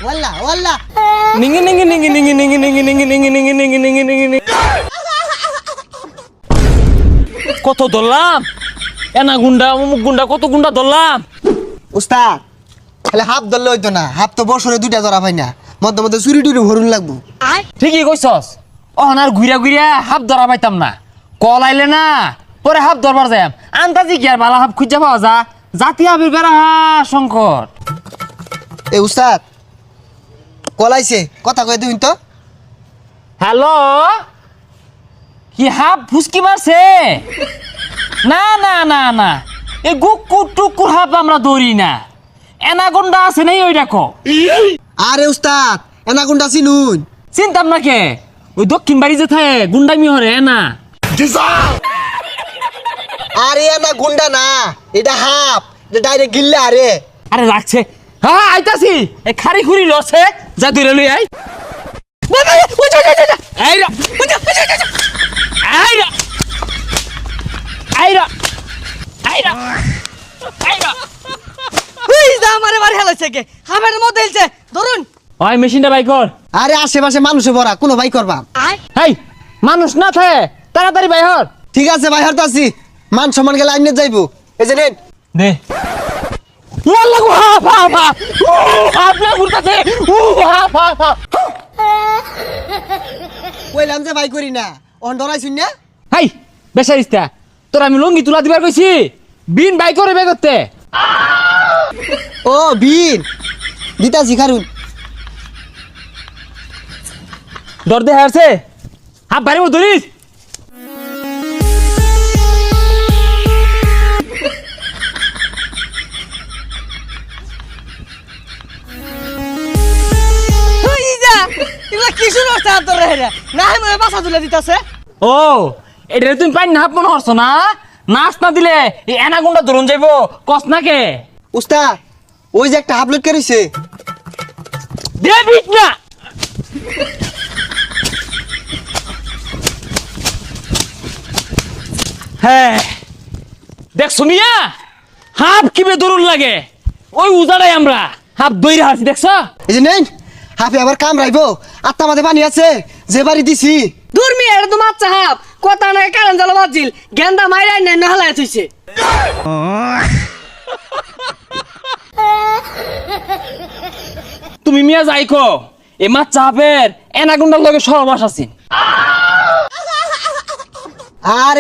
ওয়াল্লা ওয়াল্লা নিঙ্গি নিঙ্গি নিঙ্গি নিঙ্গি নিঙ্গি নিঙ্গি নিঙ্গি নিঙ্গি নিঙ্গি নিঙ্গি নিঙ্গি নিঙ্গি নিঙ্গি কত ধরলাম এনা গুন্ডা অমুক গুন্ডা কত গুন্ডা ধরলাম। উস্তাদ খালি হাফ ধরলে হইতো না, হাফ তো বছরে দুইটা ধরা পাই না, মধ্যে মধ্যে চুরি টুরি ভরুন লাগবো। ঠিকই কইছস, অহনার ঘুরা ঘুরা হাফ ধরা পাইতাম না, কল আইলে না পরে হাফ ধরবার যাই আন্দাজি কি আর বালা হাফ খুঁজা পাওয়া যা জাতি হাফের বেড়া সংকট। এ উস্তাদ কলাইছে কথা কয়ে দিন তো। হ্যালো, কি হাফ ফুসকি মারছে? না না না না, এই গুকুর টুকুর হাফ আমরা ধরি না, এনাগোন্ডা আছে নাই ওই দেখো। আরে উস্তাদ এনাগুন্ডা চিনুন? চিনতাম না কে, ওই দক্ষিণ বাড়ি যে থাকে গুন্ডামি হরে না। আরে এনা গুন্ডা না, এটা হাফ, এটা ডাইরেক্ট গিল্লা। আরে আরে রাখছে, হ্যাঁ আইতাছি, এই খারি খুরি লছে যা দূরে লই আই। আইরা আইরা আইরা আইরা আইরা ওই দা আমারে বাড়ি হেলাইছে কে, হামের মধ্যে হেলছে ধরুন। ওই মেশিনটা বাই কর। আরে আশেপাশে মানুষে ভরা, কোনো ভাই করবা? হেই মানুষ না থাকে তাড়াতাড়ি বাই হর। ঠিক আছে ভাই হরতে আছি, মান সম্মান গেলে আইনে যাইবো। এই যে নেন দে ওয়াল্লাহ গো হাফ হাফ হাফ হাফ না ঘুরতাছে হাফ হাফ হাফ। কইলাম যে ভাই করি না, অন ডরাইছুন না। হাই বেসারিস্তা, তোর আমি লঙ্গি তুলা দিবার কইছি, বিন বাই করে বে করতে। ও বীর দিতা শিখারুন। ডর দে হারছে হাফ বাড়ি মো ধরিস। ওই যা এগুলা কি শুরু হচ্ছে তোর হেরা না, মনে বাসা তুলে দিতেছে। ও এটা তুমি পাই না হাফ মনে হরছ না, নাচ না দিলে এই এনাগুন্ডা ধরুন যাইবো কস না কে। উস্তাদ ওই যে একটা আপলোড করেছে, দে বিট না। হ্যাঁ দেখছো মিয়া, হাফ কিবে দরুন লাগে, ওই উজাড়াই আমরা হাফ দইরা হাসি দেখছো। এই যে নেন হাফে আবার কামড়াইবো, আত্মা মাঝে পানি আছে যে বাড়ি দিছি। দূর মিয়া, এটা তো মাচ্চা হাফ, কথা নাই কারণ জ্বালা বাজিল, গেন্দা মাইরাই নাই না হেলাই থইছে। তুমি মিয়া যাইকো, এ মাছ চাপের এনাগুন্ডার লগে সহবাস আছি। আর